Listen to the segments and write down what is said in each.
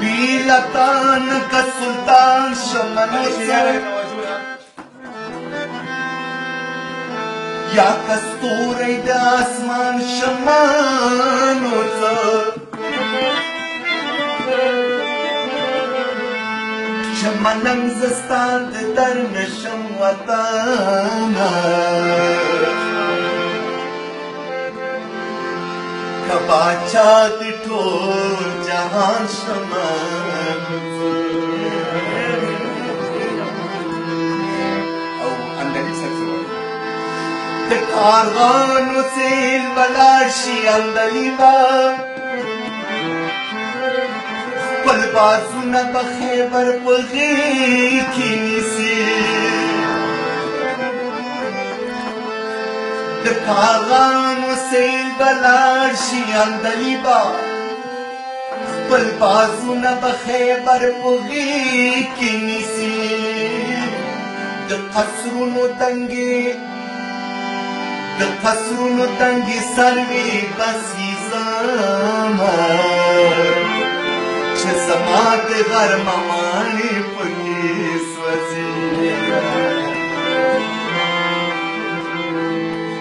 بیلتان کا سلطان شمنوسر یا کستوری د آسمان شمنوسر شمنم زستان در نشم وطانا کباچا دی ټول جهان شمن او اندلی سرسوار د کارغانو سیل ولاړ شي اندلی با خپل بازونه به خیبر په غېږ کې نیسي د کارغانو سیل به لاړ شي اندلی با خپل بازونه به خیبر په غېږ کې نیسي د قصرونو دنګې سروې بسي زمان چې زما د غرمه ماڼۍ پکې سوځي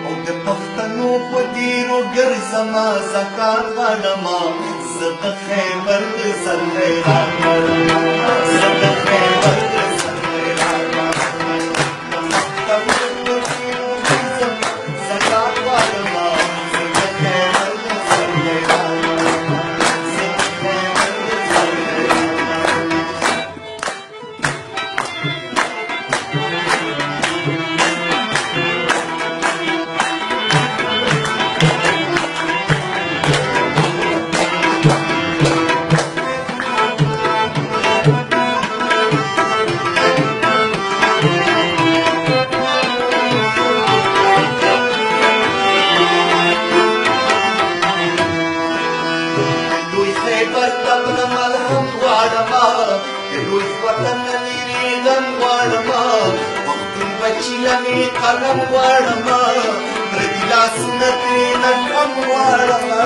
او د پښتنو په ډېرو ګرځمه زکات غواړمه زه د خیبر د سرخیرات غواړمه زه د خیبر د سرخیرات غواړمه د پښتنو په ډېرو ګرځمه زکات غواړمه زه د خیبر د سرخیرات قلم غواړمه پردي لاسونه ترې نرم غواړمه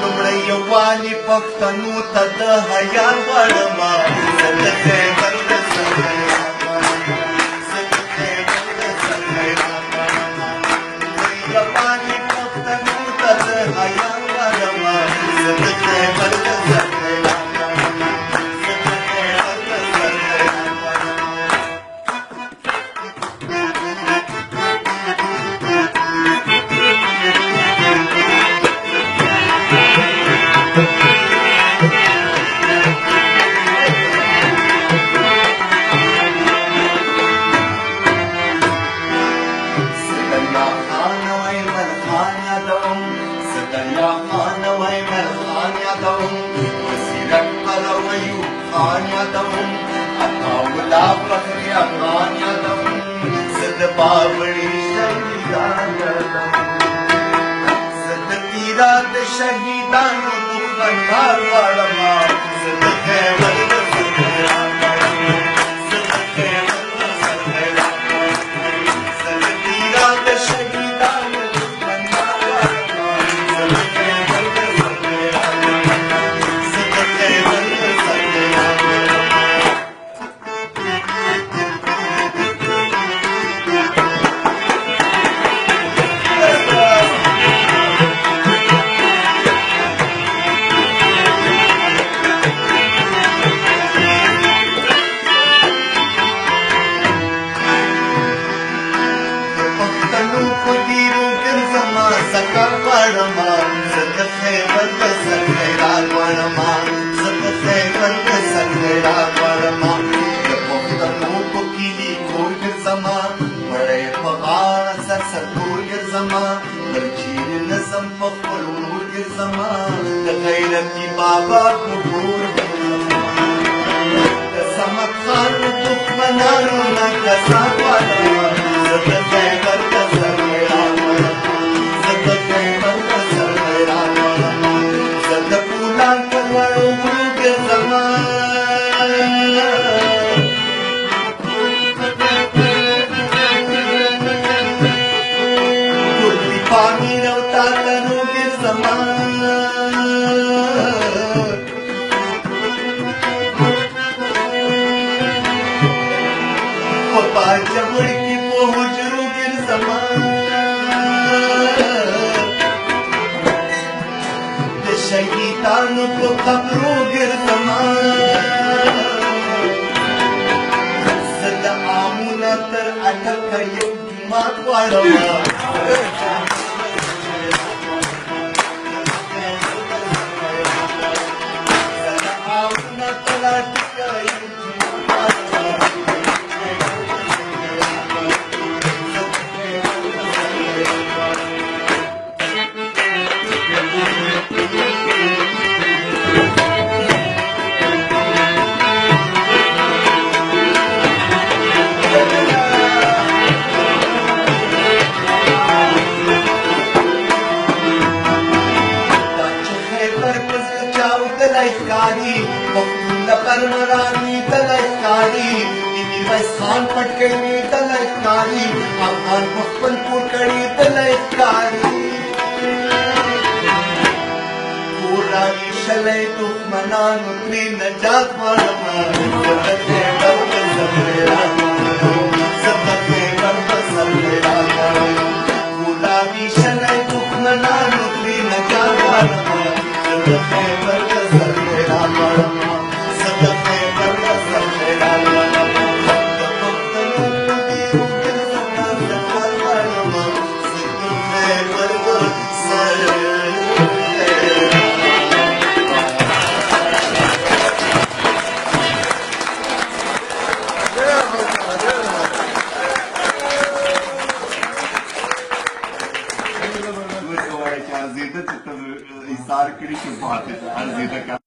لومړی یووالي پښتنو ته د حیا غواړمه زه د خیبر د سرخیرات غواړمه زه د خیبر د سرخیرات غواړمه لومړی یووالي پښتنو ته د حیا غواړمه زه د خیبر د سرخیرات شهیدانو دښمنان غواړمه زه د خیبر د سرخیرات غواړمه زه د خیبر د سرخیرات غواړمه زه د تیرا د شهیدانو دښمنان غواړمه زه د خیبر د سرخیرات غواړمه زه د خیبر د سرخیرات بابا کبور سمت خان دښمنانو نه کسان غواړمه زه د خیبر د سرخیرات غواړمه زه د خیبر د سرخیرات غواړمه زه د بولان په لوړو غرو ګرځمه ټول مې پامیر او تاترو ګرځمه शहीदान को खबरों गिरदमा सदा आमुना तर अटक योगी मात वाळवा सदा आमुना तर अटक योगी मात कारी परमरानी तलकारी खान पटकड़ी तलकारी अफगान मुख्तन पुटकड़ी तलकारी पूरा शलै दुश्मनान उतरी नजात वाला सबके बर्फ सबेरा पूरा शलै दुश्मनान उतरी नजात वाला सबके बर्फ Arzi da çıktı, İsar kiri şu bahtı, arzi da